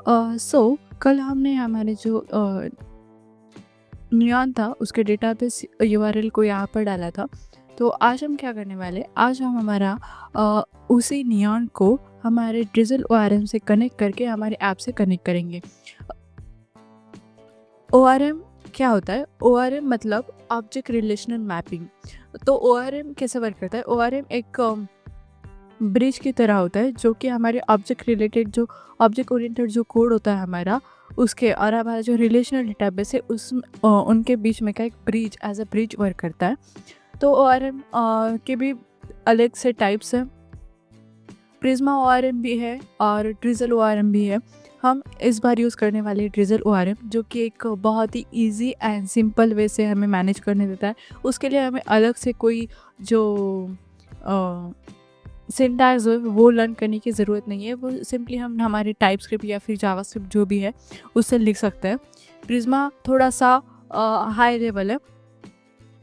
कल हमने हमारे जो नियॉन था उसके डेटाबेस यूआरएल को यहाँ पर डाला था। तो आज हम क्या करने वाले, आज हम हमारा उसी नियॉन को हमारे ड्रिज़ल ओआरएम से कनेक्ट करके हमारे ऐप से कनेक्ट करेंगे। ओआरएम क्या होता है? ओआरएम मतलब ऑब्जेक्ट रिलेशनल मैपिंग। तो ओआरएम कैसे वर्क करता है? ओआरएम एक ब्रिज की तरह होता है जो कि हमारे ऑब्जेक्ट रिलेटेड, जो ऑब्जेक्ट ओरिएंटेड जो कोड होता है हमारा, उसके और हमारा जो रिलेशनल डेटाबेस है उस उनके बीच में का एक bridge, as a bridge work करता है। तो ओआरएम के भी अलग से टाइप्स हैं। प्रिज्मा ओआरएम भी है और ड्रिज़ल ओआरएम भी है। हम इस बार यूज़ करने वाले ड्रिज़ल ओआरएम, जो कि एक बहुत ही इजी एंड सिंपल वे से हमें मैनेज करने देता है। उसके लिए हमें अलग से कोई जो सिंटैक्स हो वो लर्न करने की ज़रूरत नहीं है। वो सिंपली हम हमारे टाइपस्क्रिप्ट या फिर जावास्क्रिप्ट जो भी है उससे लिख सकते हैं। प्रिज्मा थोड़ा सा हाई लेवल है।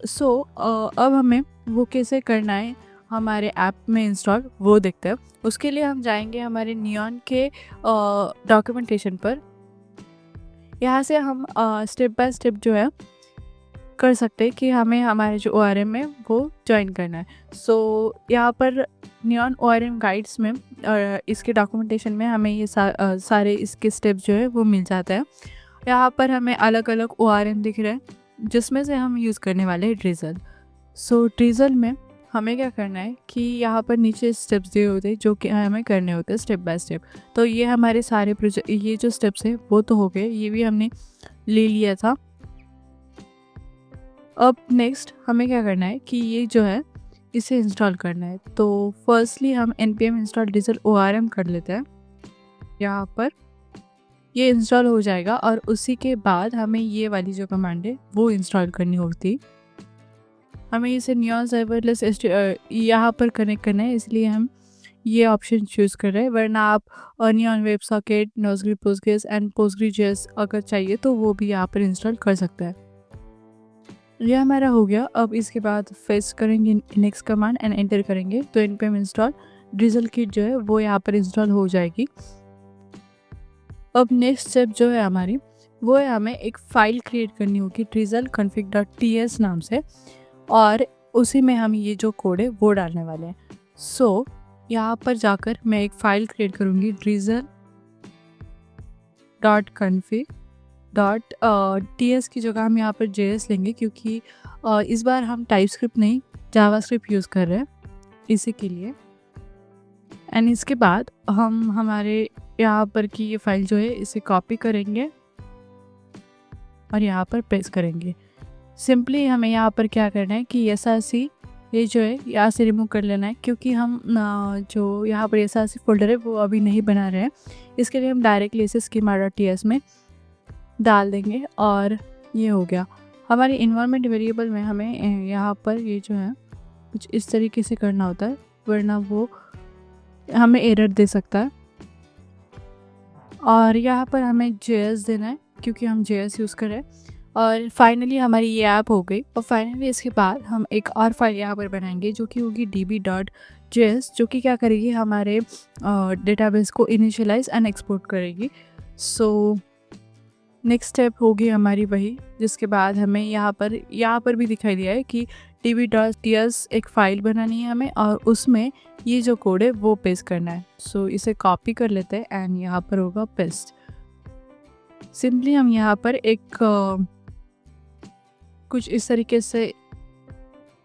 अब हमें वो कैसे करना है हमारे ऐप में इंस्टॉल, वो देखते हैं। उसके लिए हम जाएंगे हमारे नियॉन के डॉक्यूमेंटेशन पर। यहाँ से हम स्टेप बाय स्टेप जो है कर सकते हैं कि हमें हमारे जो ORM है वो ज्वाइन करना है। यहाँ पर नियॉन ORM गाइड्स में इसके डॉक्यूमेंटेशन में हमें ये सारे इसके स्टेप्स जो है वो मिल जाता है। यहाँ पर हमें अलग अलग ORM दिख रहे हैं जिसमें से हम यूज़ करने वाले हैं ड्रिज़ल। ड्रिज़ल में हमें क्या करना है कि यहाँ पर नीचे स्टेप्स दिए होते हैं जो कि हमें करने होते हैं स्टेप बाय स्टेप। तो ये हमारे सारे प्रोजेक्ट, ये जो स्टेप्स है वो तो हो गए, ये भी हमने ले लिया था। अब नेक्स्ट हमें क्या करना है कि ये जो है इसे इंस्टॉल करना है। तो फर्स्टली हम npm install ड्रिज़ल ORM कर लेते हैं। यहाँ पर ये इंस्टॉल हो जाएगा और उसी के बाद हमें ये वाली जो कमांड है वो इंस्टॉल करनी होती। हमें इसे नियॉन सर्वरलेस यहाँ पर कनेक्ट करना है, इसलिए हम ये ऑप्शन चूज़ कर रहे हैं। वरना आप Neon web socket, noscript, Postgres and Postgres अगर चाहिए तो वो भी यहाँ पर इंस्टॉल कर सकते हैं। ये हमारा हो गया। अब इसके बाद फेस करेंगे नेक्स्ट कमांड एंड एंटर करेंगे तो npm install ड्रिज़ल किट जो है वो यहाँ पर इंस्टॉल हो जाएगी। अब नेक्स्ट स्टेप जो है हमारी, वो है हमें एक फ़ाइल क्रिएट करनी होगी drizzleconfig.ts नाम से, और उसी में हम ये जो कोड है वो डालने वाले हैं। यहाँ पर जाकर मैं एक फ़ाइल क्रिएट करूँगी drizzle.config.ts की जगह हम यहाँ पर JS लेंगे, क्योंकि इस बार हम टाइपस्क्रिप्ट नहीं जावास्क्रिप्ट यूज़ कर रहे हैं इसी के लिए। एंड इसके बाद हम हमारे यहाँ पर की ये फाइल जो है इसे कॉपी करेंगे और यहाँ पर पेस्ट करेंगे। सिंपली हमें यहाँ पर क्या करना है कि SRC ये जो है यहाँ से रिमूव कर लेना है, क्योंकि हम जो यहाँ पर SRC फोल्डर है वो अभी नहीं बना रहे हैं। इसके लिए हम डायरेक्टली इसे schema.ts में डाल देंगे और ये हो गया। हमारे इन्वायरमेंट वेरिएबल में हमें यहाँ पर ये जो है कुछ इस तरीके से करना होता है, वरना वो हमें एरर दे सकता है। और यहाँ पर हमें JS देना है क्योंकि हम JS यूज़ कर रहे हैं। और फाइनली हमारी ये ऐप हो गई। और फाइनली इसके बाद हम एक और फाइल यहाँ पर बनाएंगे जो कि होगी db.js, जो कि क्या करेगी, हमारे डेटाबेस को इनिशियलाइज एंड एक्सपोर्ट करेगी। नेक्स्ट स्टेप होगी हमारी वही, जिसके बाद हमें यहाँ पर भी दिखाई दिया है कि db.ts एक फ़ाइल बनानी है हमें और उसमें ये जो कोड है वो पेस्ट करना है। इसे कॉपी कर लेते हैं एंड यहाँ पर होगा पेस्ट। सिंपली हम यहाँ पर एक कुछ इस तरीके से,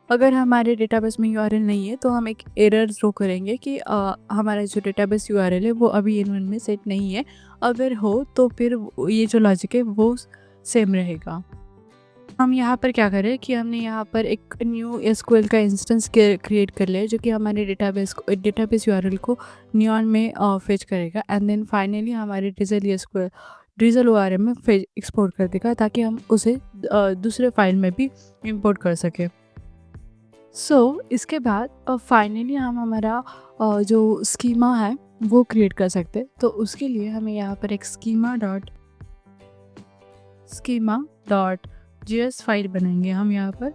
अगर हमारे डेटाबेस में URL नहीं है तो हम एक एरर थ्रो करेंगे कि हमारा जो डेटाबेस URL है वो अभी इन्वायरमेंट में सेट नहीं है। अगर हो तो फिर ये जो लॉजिक है वो सेम रहेगा। हम यहाँ पर क्या करें कि हमने यहाँ पर एक न्यू SQL का इंस्टेंस क्रिएट कर लिया जो कि हमारे डेटाबेस URL को नियॉन में फेच करेगा। एंड देन फाइनली हमारे ड्रिज़ल ORM में एक्सपोर्ट कर देगा ताकि हम उसे दूसरे फाइल में भी इंपोर्ट कर सकें। इसके बाद फाइनली हम हमारा जो स्कीमा है वो क्रिएट कर सकते हैं। तो उसके लिए हमें यहाँ पर एक schema.js फाइल बनाएंगे हम यहाँ पर,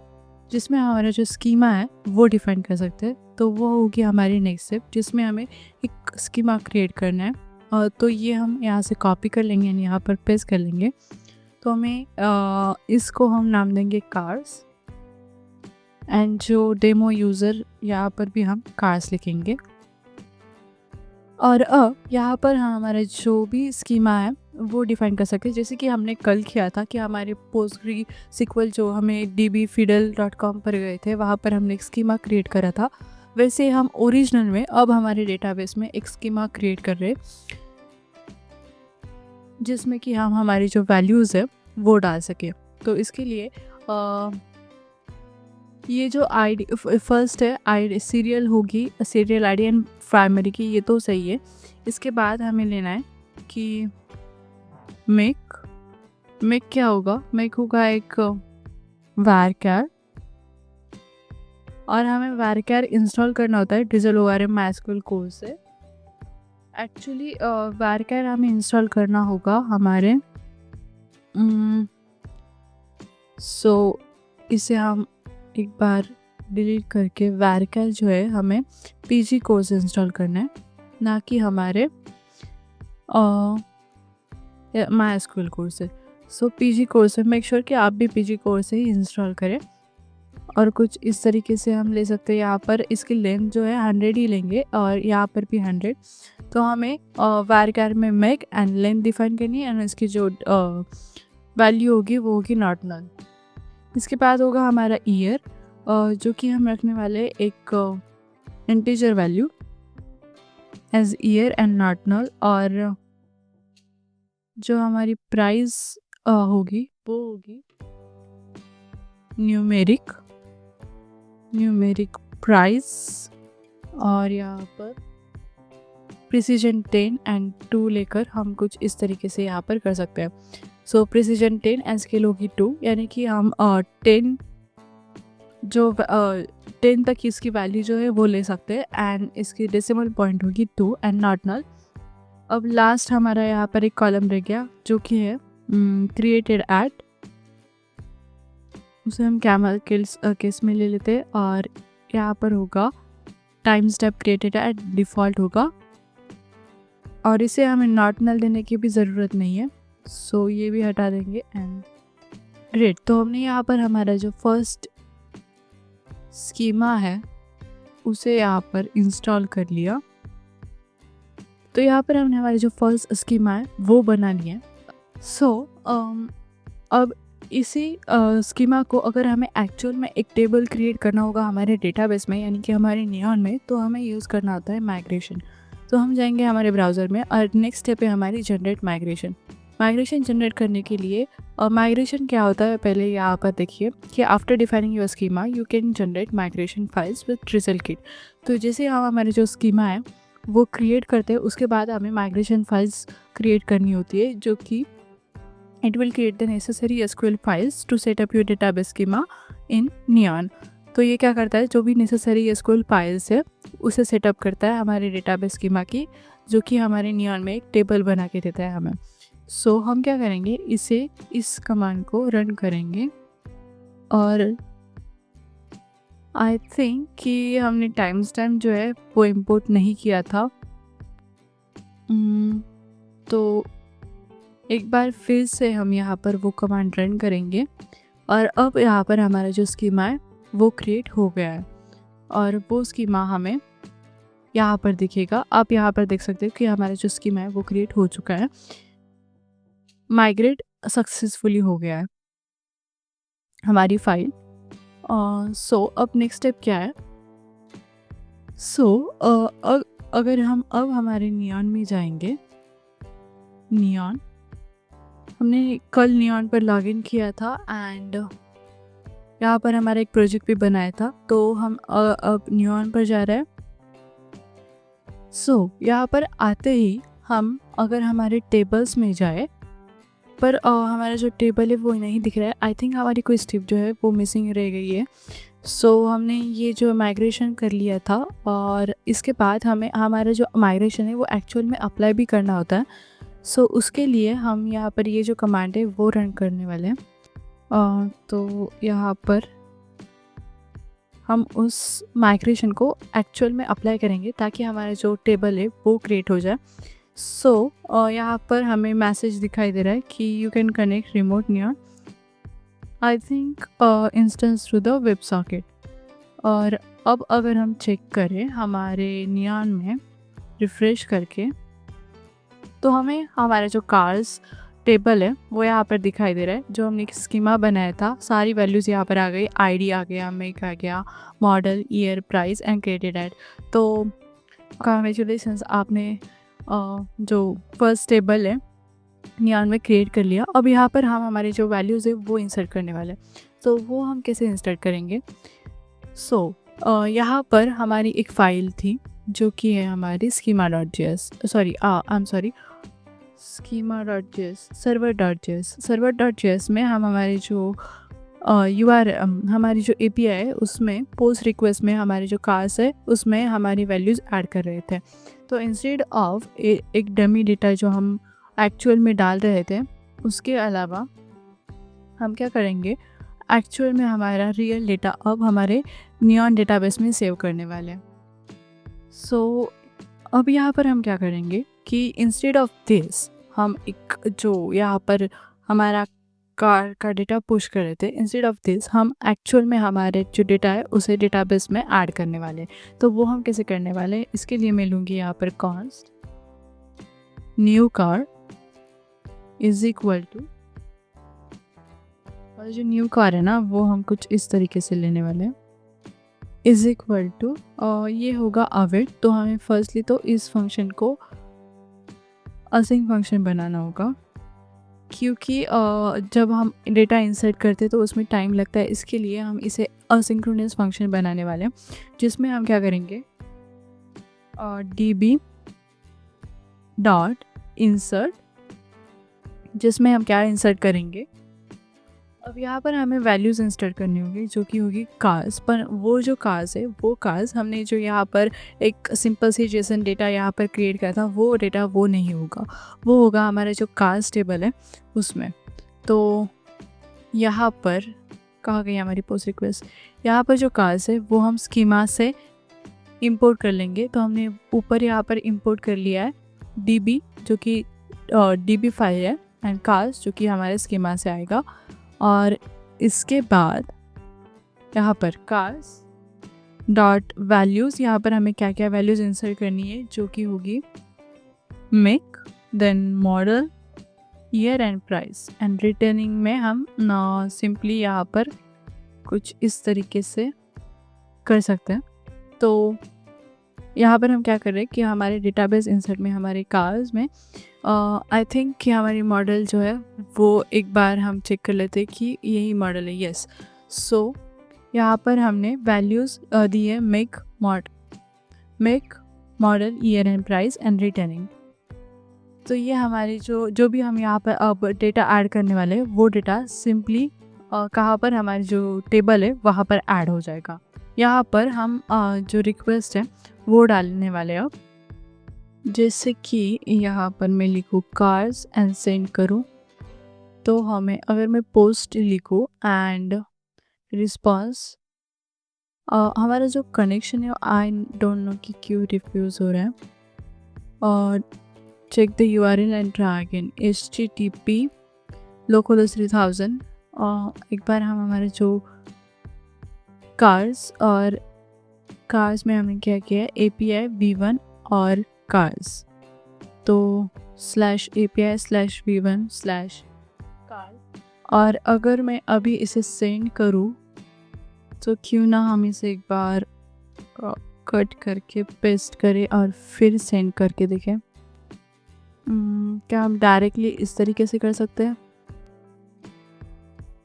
जिसमें हमारा जो स्कीमा है वो डिफाइन कर सकते हैं। तो वो होगी हमारी नेक्स्ट स्टेप, जिसमें हमें एक स्कीमा क्रिएट करना है। तो ये हम यहाँ से कॉपी कर लेंगे यानी यहाँ पर पेस्ट कर लेंगे। तो हमें इसको हम नाम देंगे कार्स, एंड जो डेमो यूज़र यहाँ पर भी हम कार्स लिखेंगे। और अब यहाँ पर हमारा जो भी स्कीमा है वो डिफाइन कर सकते हैं, जैसे कि हमने कल किया था कि हमारे पोस्टग्री सिक्वल जो हमें dbfiddle.com पर गए थे वहाँ पर हमने एक स्कीमा क्रिएट करा था, वैसे हम ओरिजिनल में अब हमारे डेटाबेस में एक स्कीमा क्रिएट कर रहे जिसमें कि हम हमारी जो वैल्यूज़ है वो डाल सके। तो इसके लिए ये जो आईडी फर्स्ट है आईडी सीरियल होगी, सीरियल आईडी एंड प्राइमरी की, ये तो सही है। इसके बाद हमें लेना है कि मेक क्या होगा, मेक होगा एक varchar, और हमें varchar इंस्टॉल करना होता है DigitalORM MySQL कोर से। एक्चुअली varchar हमें इंस्टॉल करना होगा हमारे इसे हम एक बार डिलीट करके varchar जो है हमें PG कोर से इंस्टॉल करना है, ना कि हमारे MySQL कोर से। PG कोर से मेक श्योर कि आप भी PG कोर से ही इंस्टॉल करें। और कुछ इस तरीके से हम ले सकते हैं। यहाँ पर इसकी लेंथ जो है 100 ही लेंगे और यहाँ पर भी 100। तो हमें varchar में मेक एंड लेंथ डिफाइन करनी है, एंड इसकी जो वैल्यू होगी वो होगी नॉट नल। इसके बाद होगा हमारा ईयर, जो कि हम रखने वाले एक integer value as year and not null. और जो हमारी प्राइस होगी वो होगी न्यूमेरिक प्राइस, और यहाँ पर प्रिसीजन 10 एंड 2 लेकर हम कुछ इस तरीके से यहाँ पर कर सकते हैं। प्रिसीजन 10 एंड स्केल होगी 2, यानी कि हम 10 तक इसकी वैल्यू जो है वो ले सकते हैं, एंड इसकी डेसिमल पॉइंट होगी 2 एंड नॉट नल। अब लास्ट हमारा यहाँ पर एक कॉलम रह गया जो कि है क्रिएटेड एट, उसे हम कैमल केस में ले लेते हैं, और यहाँ पर होगा time step created at default होगा, और इसे हमें नॉट नल देने की भी ज़रूरत नहीं है। ये भी हटा देंगे एंड ग्रेट। तो हमने यहाँ पर हमारा जो फर्स्ट स्कीमा है उसे यहाँ पर इंस्टॉल कर लिया। तो यहाँ पर हमने हमारी जो फर्स्ट स्कीमा है वो बना लिया है। अब इसी स्कीमा को अगर हमें एक्चुअल में एक टेबल क्रिएट करना होगा हमारे डेटाबेस में, यानी कि हमारे नियॉन में, तो हमें यूज़ करना होता है माइग्रेशन। तो हम जाएंगे हमारे ब्राउज़र में और नेक्स्ट स्टेप है हमारी जनरेट माइग्रेशन जनरेट करने के लिए। माइग्रेशन क्या होता है पहले यहाँ पर देखिए कि after defining your schema you can generate migration files with result. तो जैसे हम हमारे जो स्कीमा है वो क्रिएट करते हैं, उसके बाद हमें माइग्रेशन फाइल्स क्रिएट करनी होती है, जो कि it will create the necessary SQL files to set up your database schema in Neon। तो ये क्या करता है, जो भी नेसेसरी SQL फाइल्स है उसे सेटअप करता है हमारे डेटाबेस स्कीमा की, जो कि हमारे नियॉन में एक टेबल बना के देता है हमें। हम क्या करेंगे, इस कमांड को रन करेंगे, और आई थिंक कि हमने टाइम स्टैम्प जो है वो इम्पोर्ट नहीं किया था। तो एक बार फिर से हम यहाँ पर वो कमांड रन करेंगे, और अब यहाँ पर हमारा जो स्कीमा है वो क्रिएट हो गया है, और वो स्कीमा हमें यहाँ पर दिखेगा। आप यहाँ पर देख सकते हो कि हमारा जो स्कीमा है वो क्रिएट हो चुका है, माइग्रेट सक्सेसफुली हो गया है हमारी फाइल। अब नेक्स्ट स्टेप क्या है, अगर हम अब हमारे नियॉन में जाएंगे, नियॉन हमने कल नियॉन पर लॉगिन किया था एंड यहाँ पर हमारा एक प्रोजेक्ट भी बनाया था। तो हम अब नियॉन पर जा रहे हैं। यहाँ पर आते ही हम अगर हमारे टेबल्स में जाए, पर हमारा जो टेबल है वो नहीं दिख रहा है। आई थिंक हमारी कोई स्टेप जो है वो मिसिंग रह गई है। हमने ये जो माइग्रेशन कर लिया था, और इसके बाद हमें हमारा जो माइग्रेशन है वो एक्चुअल में अप्लाई भी करना होता है। उसके लिए हम यहाँ पर ये जो कमांड है वो रन करने वाले हैं। तो यहाँ पर हम उस माइग्रेशन को एक्चुअल में अप्लाई करेंगे ताकि हमारा जो टेबल है वो क्रिएट हो जाए। यहाँ पर हमें मैसेज दिखाई दे रहा है कि you can connect remote neon I think instance through the web socket. और अब अगर हम चेक करें हमारे नियॉन में रिफ़्रेश करके, तो हमें हमारा जो कार्स टेबल है वो यहाँ पर दिखाई दे रहा है। जो हमने एक स्कीमा बनाया था, सारी वैल्यूज़ यहाँ पर आ गई। आईडी आ गया, मेक आ गया, model, year, price and credit ad. तो कांग्रेचुलेशंस, आपने जो फर्स्ट टेबल है नियॉन में क्रिएट कर लिया। अब यहाँ पर हम हमारे जो वैल्यूज़ है वो इंसर्ट करने वाले हैं। तो वो हम कैसे इंसर्ट करेंगे? यहाँ पर हमारी एक फ़ाइल थी जो कि है हमारी schema.js, server.js में हम हमारे जो हमारी जो API है उसमें पोस्ट रिक्वेस्ट में हमारे जो कार्स है उसमें हमारी वैल्यूज़ ऐड कर रहे थे। तो इंस्टेड ऑफ एक डमी डेटा जो हम एक्चुअल में डाल रहे थे, उसके अलावा हम क्या करेंगे, एक्चुअल में हमारा रियल डेटा अब हमारे नियॉन डेटाबेस में सेव करने वाले हैं। अब यहाँ पर हम क्या करेंगे कि इंस्टेड ऑफ दिस हम एक जो यहाँ पर हमारा कार का डेटा पुश कर रहे थे, इंस्टेड ऑफ दिस हम एक्चुअल में हमारे जो डेटा है उसे डेटाबेस में ऐड करने वाले। तो वो हम कैसे करने वाले, इसके लिए मैं लूँगी यहाँ पर const new car is equal to, और जो न्यू कार है ना वो हम कुछ इस तरीके से लेने वाले हैं, इज इक्वल टू ये होगा अवेट। तो हमें फर्स्टली तो इस फंक्शन को असिंक फंक्शन बनाना होगा, क्योंकि जब हम डेटा इंसर्ट करते हैं तो उसमें टाइम लगता है। इसके लिए हम इसे असिंक्रोनस फंक्शन बनाने वाले हैं, जिसमें हम क्या करेंगे, db डॉट इंसर्ट, जिसमें हम क्या इंसर्ट करेंगे। अब यहाँ पर हमें वैल्यूज़ इंसर्ट करनी होगी जो कि होगी कार्स, पर वो जो कार्स है वो कार्स हमने जो यहाँ पर एक सिंपल सी जेसन डेटा यहाँ पर क्रिएट किया था वो डेटा वो नहीं होगा, वो होगा हमारा जो कार्स टेबल है उसमें। तो यहाँ पर कहाँ गई हमारी पोस्ट रिक्वेस्ट, यहाँ पर जो कार्स है वो हम स्कीमा से इंपोर्ट कर लेंगे। तो हमने ऊपर यहाँ पर इंपोर्ट कर लिया है db, जो कि db फाइल है, एंड कार्स जो कि हमारे स्कीमा से आएगा। और इसके बाद यहाँ पर कार्स डॉट वैल्यूज़, यहाँ पर हमें क्या क्या वैल्यूज़ इंसर्ट करनी है, जो कि होगी make, then model, year and price, and returning में हम सिंपली यहाँ पर कुछ इस तरीके से कर सकते हैं। तो यहाँ पर हम क्या कर रहे हैं कि हमारे डेटाबेस इंसर्ट में हमारे कार्स में आई थिंक कि हमारी मॉडल जो है वो एक बार हम चेक कर लेते हैं कि यही मॉडल है। यस, सो यहाँ पर हमने वैल्यूज़ दी है make, model, year and price and returning. तो ये हमारी जो भी हम यहाँ पर अब डेटा ऐड करने वाले हैं वो डेटा सिंपली कहाँ पर हमारी जो टेबल है वहाँ पर ऐड हो जाएगा। यहाँ पर हम जो रिक्वेस्ट है वो डालने वाले हैं। अब जैसे कि यहाँ पर मैं लिखूँ कार्स एंड सेंड करूँ, तो हमें अगर मैं पोस्ट लिखूँ एंड रिस्पॉन्स, हमारा जो कनेक्शन है आई डोंट नो कि क्यों रिफ्यूज़ हो रहा है। और check the URL and try again, HTTP localhost 3000। एक बार हम हमारे जो कार्स में हमने क्या किया है, API v1 और कार्स, तो /API/v1/car। और अगर मैं अभी इसे सेंड करूँ तो क्यों ना हम इसे एक बार कट करके पेस्ट करें और फिर सेंड करके देखें। क्या हम डायरेक्टली इस तरीके से कर सकते हैं?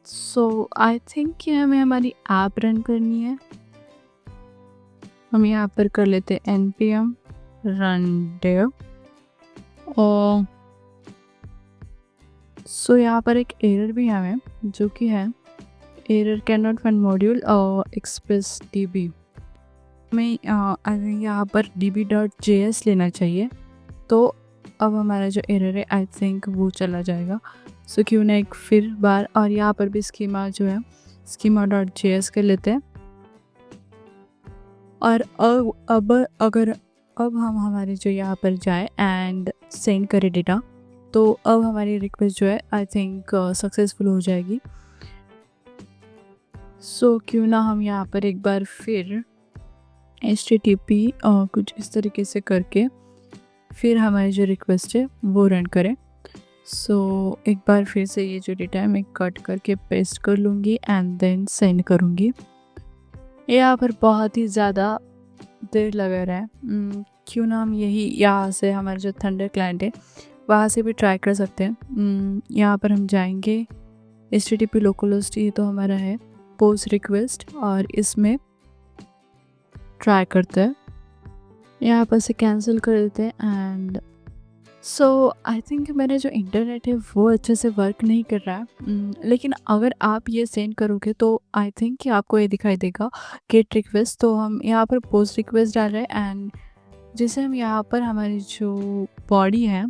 सो आई थिंक कि हमें हमारी ऐप रन करनी है। हम यहाँ पर कर लेते हैं npm run dev, और सो यहाँ पर एक एरर भी हमें जो कि है error can not find module express db। हमें यहाँ पर db.js लेना चाहिए। तो अब हमारा जो एरर है आई थिंक वो चला जाएगा। सो क्यों ना एक फिर बार, और यहाँ पर भी स्कीमा जो है schema.js कर लेते हैं। और अब अगर अब हम हमारे जो यहाँ पर जाए एंड सेंड करें डेटा, तो अब हमारी रिक्वेस्ट जो है आई थिंक सक्सेसफुल हो जाएगी। सो क्यों ना हम यहाँ पर एक बार फिर HTTP कुछ इस तरीके से करके फिर हमारी जो रिक्वेस्ट है वो रन करें। सो एक बार फिर से ये जो डेटा है मैं कट करके पेस्ट कर लूँगी एंड देन सेंड करूँगी। यहाँ पर बहुत ही ज़्यादा देर लगा रहा है, क्यों ना हम यही यहाँ से हमारा जो थंडर क्लाइंट है वहाँ से भी ट्राई कर सकते हैं। यहाँ पर हम जाएंगे HTTP लोकलहोस्ट, ये तो हमारा है पोस्ट रिक्वेस्ट, और इसमें ट्राई करते हैं। यहाँ पर से कैंसिल कर देते हैं एंड सो आई थिंक मेरा जो इंटरनेट है वो अच्छे से वर्क नहीं कर रहा है। लेकिन अगर आप ये सेंड करोगे तो आई थिंक कि आपको ये दिखाई देगा गेट रिक्वेस्ट। तो हम यहाँ पर पोस्ट रिक्वेस्ट डाल रहे हैं एंड जैसे हम यहाँ पर हमारी जो बॉडी है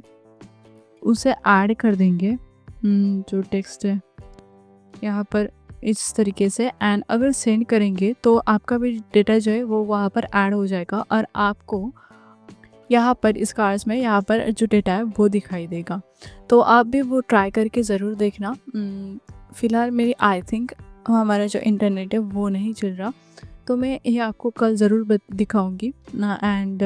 उसे ऐड कर देंगे, जो टेक्स्ट है यहाँ पर इस तरीके से, एंड अगर सेंड करेंगे तो आपका भी डेटा जो है वो वहाँ पर ऐड हो जाएगा और आपको यहाँ पर इस कार्ड्स में यहाँ पर जो डेटा है वो दिखाई देगा। तो आप भी वो ट्राई करके ज़रूर देखना। फ़िलहाल मेरी आई थिंक हमारा जो इंटरनेट है वो नहीं चल रहा, तो मैं ये आपको कल ज़रूर दिखाऊंगी एंड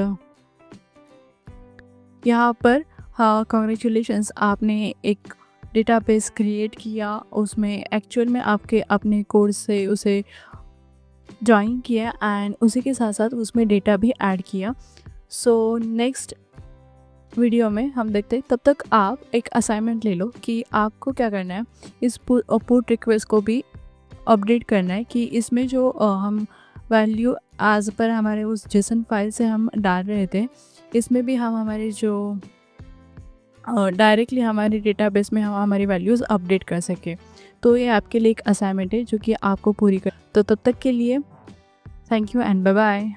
यहाँ पर हाँ, कॉन्ग्रेचुलेशंस, आपने एक डेटाबेस क्रिएट किया, उसमें एक्चुअल में आपके अपने कोर्स से उसे ज्वाइन किया एंड उसी के साथ साथ उसमें डेटा भी ऐड किया। सो नेक्स्ट वीडियो में हम देखते हैं, तब तक आप एक असाइनमेंट ले लो कि आपको क्या करना है, इस पुट रिक्वेस्ट को भी अपडेट करना है कि इसमें जो हम वैल्यू एज पर हमारे उस जेसन फाइल से हम डाल रहे थे, इसमें भी हम हमारे जो डायरेक्टली हमारे डेटाबेस में हम हमारी वैल्यूज़ अपडेट कर सकें। तो ये आपके लिए एक असाइनमेंट है जो कि आपको पूरी कर। तो तब तक के लिए thank you and bye bye.